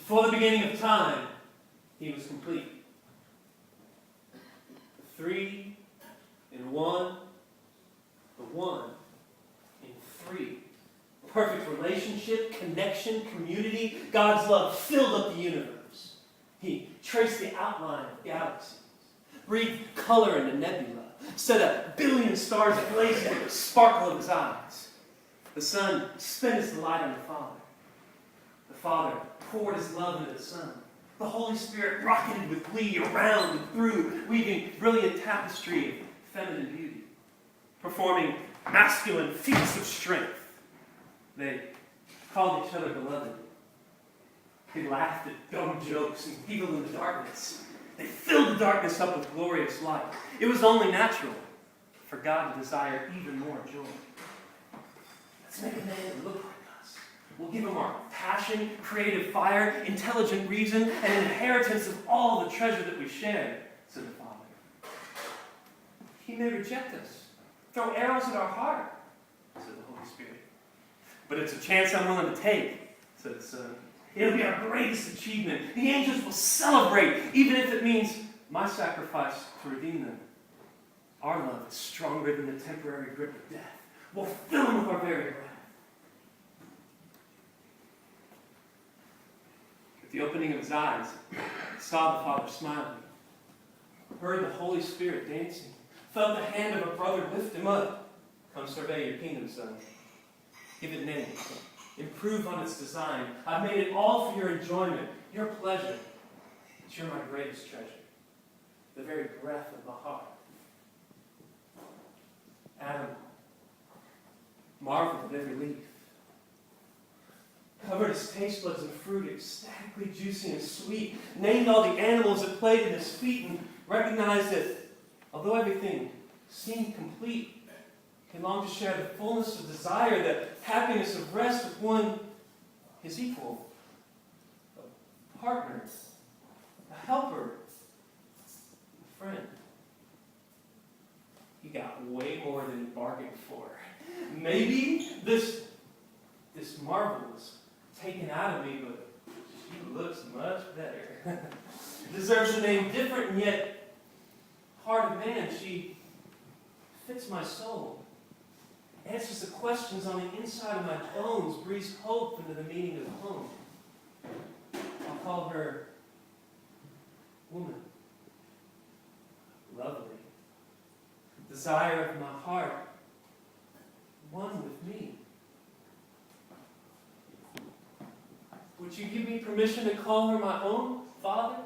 Before the beginning of time, he was complete. The three in one, the one in three. Perfect relationship, connection, community. God's love filled up the universe. He traced the outline of galaxies, breathed color into nebula, set a billion stars ablaze with the sparkle of his eyes. The Son spent his light on the Father. The Father poured his love into the Son. The Holy Spirit rocketed with glee around and through, weaving brilliant tapestry of feminine beauty, performing masculine feats of strength. They called each other beloved. They laughed at dumb jokes and giggled in the darkness. They filled the darkness up with glorious light. It was only natural for God to desire even more joy. Let's make a man that look like us. We'll give him our passion, creative fire, intelligent reason, and inheritance of all the treasure that we share, said the Father. He may reject us, throw arrows at our heart, said the Holy Spirit. But it's a chance I'm willing to take, said the Son. It'll be our greatest achievement. The angels will celebrate, even if it means my sacrifice to redeem them. Our love is stronger than the temporary grip of death. We'll fill them with our very breath. At the opening of his eyes, he saw the Father smiling, heard the Holy Spirit dancing, felt the hand of a brother lift him up. Come survey your kingdom, son. Give it name. Improve on its design. I've made it all for your enjoyment, your pleasure. But you're my greatest treasure, the very breath of my heart. Adam marveled at every leaf, covered his taste buds in fruit, ecstatically juicy and sweet, named all the animals that played at his feet, and recognized that although everything seemed complete, he longed to share the fullness of desire, the happiness of rest with one, his equal, a partner, a helper, a friend. He got way more than he bargained for. Maybe this marvel was taken out of me, but she looks much better. Deserves a name different and yet heart of man. She fits my soul. Answers the questions on the inside of my bones, breathes hope into the meaning of home. I'll call her woman, lovely, desire of my heart, one with me. Would you give me permission to call her my own, Father?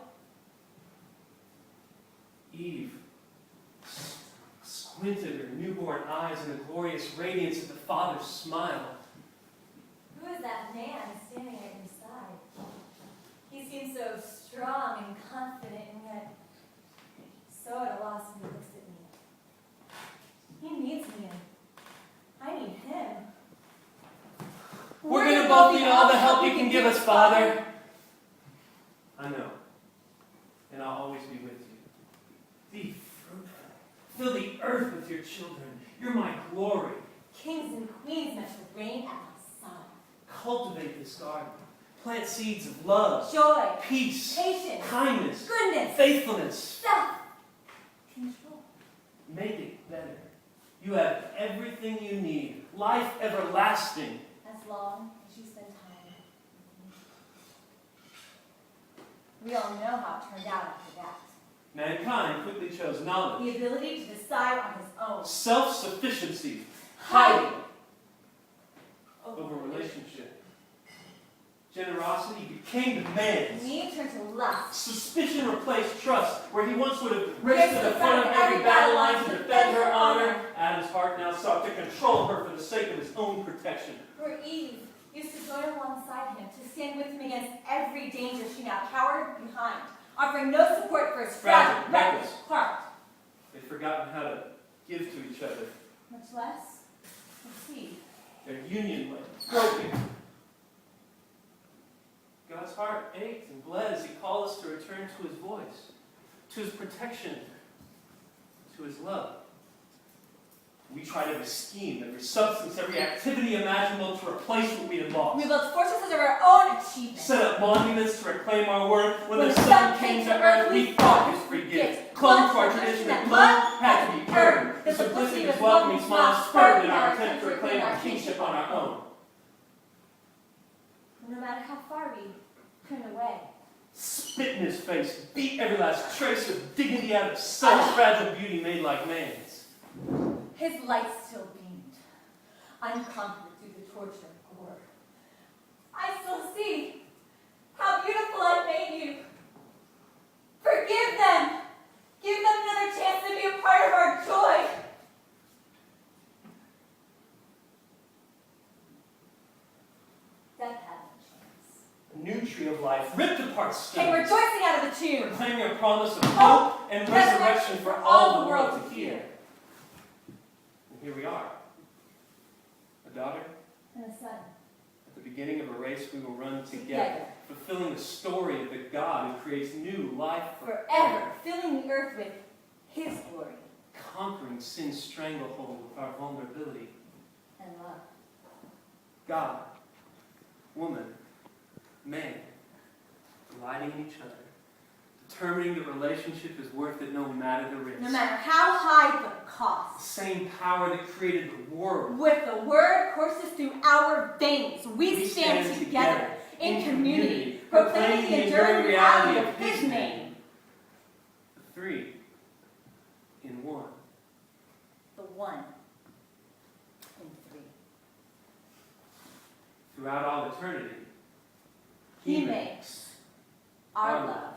Eve squinted her newborn eyes in the glorious radiance of the Father's smile. Who is that man standing at your side? He seems so strong and confident, and yet so at a loss when he looks at me. He needs me, and I need him. We're going to both need all the help you can give us, Father. I know. And I'll always be with you. Be fruitful. Fill the earth with your children. You're my glory. Kings and queens meant to reign at my side. Cultivate this garden. Plant seeds of love, Joy, peace, patience, kindness, goodness, faithfulness. self-control. Make it better. You have everything you need. Life everlasting. As long as you spend time with me. We all know how it turned out after that. Mankind quickly chose knowledge, The ability to decide on his own. self-sufficiency, Hiding over relationship. Generosity became demands. Need turned to lust. Suspicion replaced trust, where he once would have raced to the front of every battle line to defend her honor. Adam's heart now sought to control her for the sake of his own protection. Where Eve used to join alongside him, to stand with him against every danger, she now cowered behind, offering no support for his fragile, reckless heart. They've forgotten how to give to each other. Much less receive. Their union was broken. God's heart ached and bled as he called us to return to his voice, to his protection, to his love. We tried every scheme, every substance, every activity imaginable to replace what we had lost. We built fortresses of our own achievements. Set up monuments to reclaim our worth. When the sun came to earth, we fought his free gift. Clung to our tradition that blood had to be earned. The simplicity of his welcoming smile spurred in our attempt to reclaim our kingship on our own. No matter how far we turned away, Spit in his face, beat every last trace of dignity out of such fragile beauty made like man's. his light still beamed, unconquered through the torture of war. I still see how beautiful I made you. Forgive them. Give them another chance to be a part of our joy. Death had no chance. A new tree of life, ripped apart Came stones, rejoicing out of the tomb. proclaiming a promise of hope and resurrection for all the world to hear. And here we are, a daughter And a son. at the beginning of a race we will run together, fulfilling the story of the God who creates new life Forever, filling the earth with his glory conquering sin's stranglehold with our vulnerability. and love. God, woman, man, delighting in each other, determining the relationship is worth it no matter the risk. No matter how high the The cost. same power that created the world. With the word courses through our veins, we stand together in community, proclaiming the enduring reality of his name. The three in one. The one in three. Throughout all eternity, He makes our love